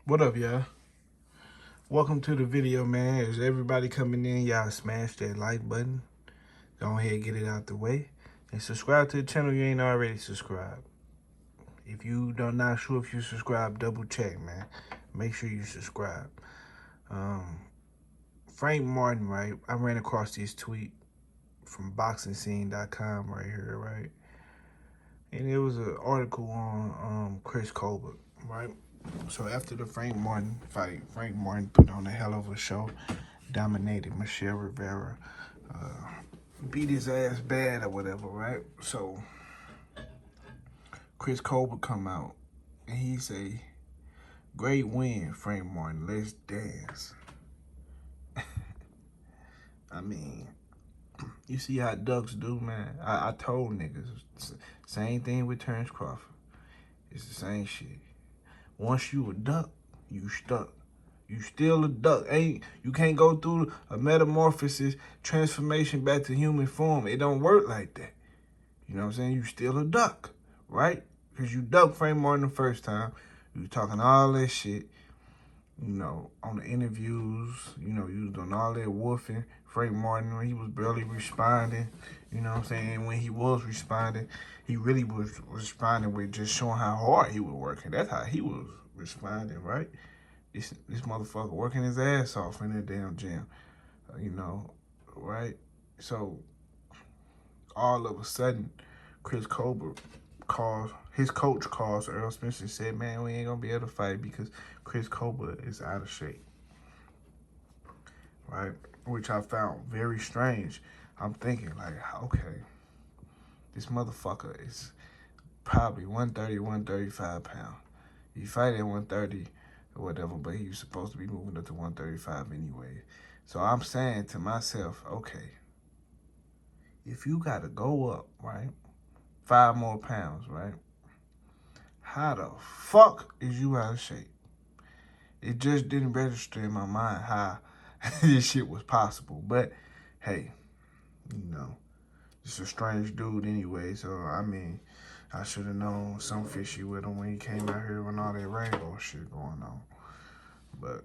What up, y'all? Welcome to the video, man. As everybody coming in, y'all smash that like button. Go ahead and get it out the way. And subscribe to the channel if you ain't already subscribed. If you don't not sure if you subscribe, double check, man. Make sure you subscribe. Frank Martin, right? I ran across this tweet from boxingscene.com right here, right? And it was an article on Chris Colbert, right? So after the Frank Martin fight, Frank Martin put on a hell of a show, dominated Michelle Rivera, beat his ass bad or whatever, right? So Chris Colbert come out and he say, "Great win, Frank Martin. Let's dance." I mean, you see how ducks do, man. I told niggas, same thing with Terrence Crawford. It's the same shit. Once you a duck, you stuck. You still a duck. You can't go through a metamorphosis, transformation back to human form. It don't work like that. You know what I'm saying? You still a duck, right? Because you ducked Frank Martin the first time. You was talking all that shit, on the interviews. You was doing all that woofing. Frank Martin, he was barely responding. You know what I'm saying? When he was responding, he really was responding with just showing how hard he was working. That's how he was responding, right? This motherfucker working his ass off in that damn gym, right? So all of a sudden, Chris Colbert his coach calls ErrolSpence and said, "Man, we ain't gonna be able to fight because Chris Colbert is out of shape," right? Which I found very strange. I'm thinking like, okay, this motherfucker is probably 130, 135 pounds. You fight at 130 or whatever, but he was supposed to be moving up to 135 anyway. So I'm saying to myself, okay, if you got to go up, right, 5 more pounds, right, how the fuck is you out of shape? It just didn't register in my mind how this shit was possible. But, hey, it's a strange dude anyway. So, I mean, I should have known some fishy with him when he came out here when all that rainbow shit going on. But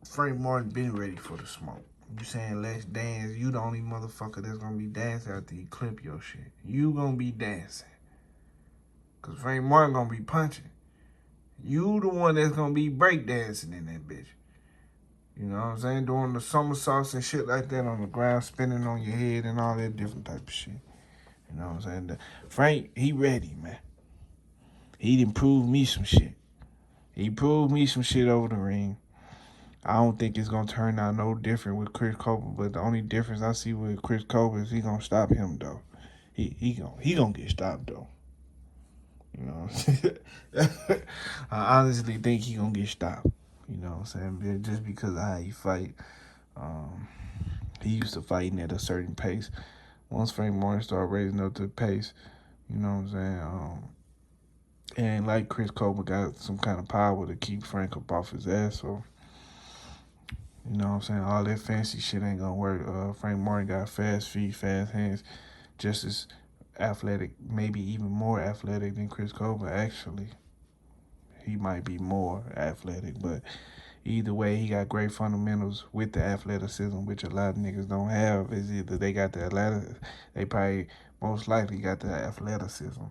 Frank Martin been ready for the smoke. You saying let's dance, you the only motherfucker that's gonna be dancing after you clip your shit. You gonna be dancing. Cause Frank Martin gonna be punching. You the one that's gonna be breakdancing in that bitch. You know what I'm saying? Doing the somersaults and shit like that on the ground, spinning on your head and all that different type of shit. You know what I'm saying? Frank, he ready, man. He done proved me some shit. He proved me some shit over the ring. I don't think it's gonna turn out no different with Chris Colbert, but the only difference I see with Chris Colbert is he gonna stop him though. He gonna get stopped though. You know what I'm saying? I honestly think he gonna get stopped. You know what I'm saying? Just because of how he fight. He used to fighting at a certain pace. Once Frank Martin started raising up to the pace, you know what I'm saying? And like Chris Colbert got some kind of power to keep Frank up off his ass, so you know what I'm saying? All that fancy shit ain't gonna work. Frank Martin got fast feet, fast hands, just as athletic, maybe even more athletic than Chris Colbert, actually. He might be more athletic, but either way, he got great fundamentals with the athleticism, which a lot of niggas don't have. Is either they got the they probably most likely got the athleticism,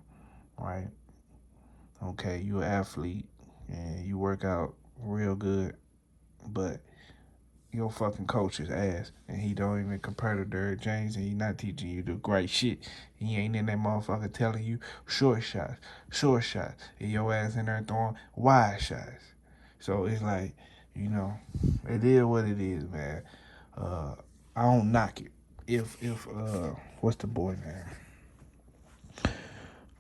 right? Okay, you an athlete and you work out real good, but your fucking coach is ass, and he don't even compare to Derrick James, and he not teaching you the great shit. He ain't in that motherfucker telling you short shots, and your ass in there throwing wide shots. So it's like, it is what it is, man. I don't knock it. If what's the boy name?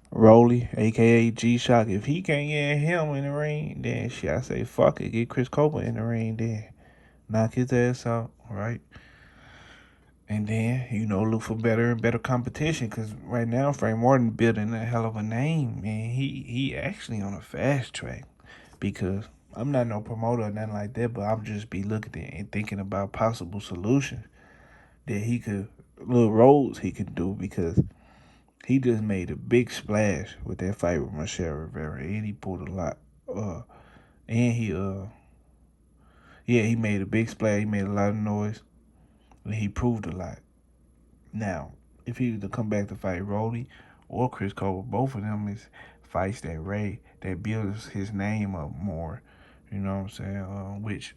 Rolly, aka G Shock. If he can't get him in the ring, then shit, I say fuck it. Get Chris Colbert in the ring, then knock his ass out, right? And then, look for better and better competition. Because right now, Frank Martin building a hell of a name. And he actually on a fast track. Because I'm not no promoter or nothing like that, but I'm just be looking at and thinking about possible solutions that little roads he could do. Because he just made a big splash with that fight with Michelle Rivera. And he pulled a lot And he made a big splash. He made a lot of noise, and he proved a lot. Now, if he was to come back to fight Rolly or Chris Colbert, both of them is fights that builds his name up more. You know what I'm saying? Which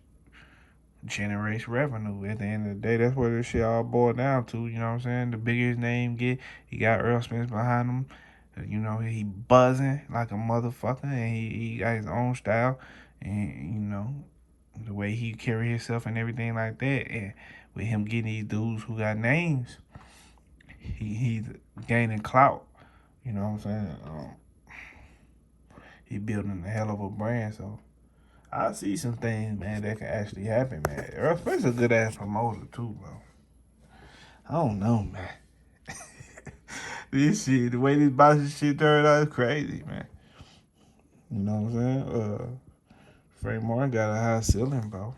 generates revenue. At the end of the day, that's what this shit all boiled down to. You know what I'm saying? The bigger his name get, he got ErrolSpence behind him. You know, he buzzing like a motherfucker, and he got his own style, and you know the way he carry himself and everything like that. And with him getting these dudes who got names, he's gaining clout. You know what I'm saying? He building a hell of a brand, so I see some things, man, that can actually happen, man. ErrolSpence a good ass promoter too, bro. I don't know, man. This shit, the way this boxing shit turned out is crazy, man. You know what I'm saying? Frank Martin got a high ceiling, bro.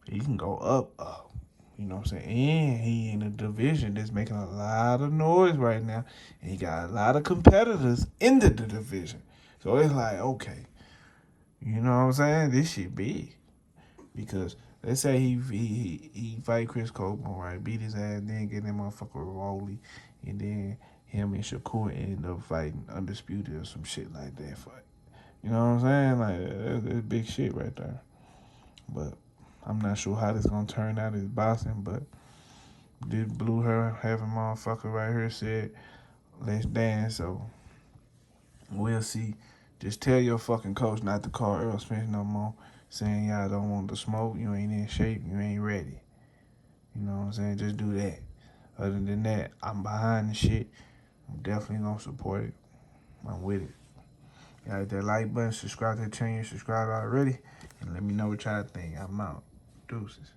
He can go up. You know what I'm saying? And he in a division that's making a lot of noise right now. And he got a lot of competitors in the division. So it's like, okay, you know what I'm saying? This shit big. Because let's say he fight Chris Colbert, right? Beat his ass, then get that motherfucker Rolly. And then him and Shakur end up fighting Undisputed or some shit like that. You know what I'm saying? Like, that's big shit right there. But I'm not sure how this gonna turn out as boxing, but this blue hair having motherfucker right here said, let's dance, so we'll see. Just tell your fucking coach not to call ErrolSpence no more, saying y'all don't want the smoke, you ain't in shape, you ain't ready. You know what I'm saying? Just do that. Other than that, I'm behind the shit. I'm definitely gonna support it. I'm with it. Y'all hit that like button, subscribe to the channel, subscribe already, and let me know what y'all think. I'm out. Deuces.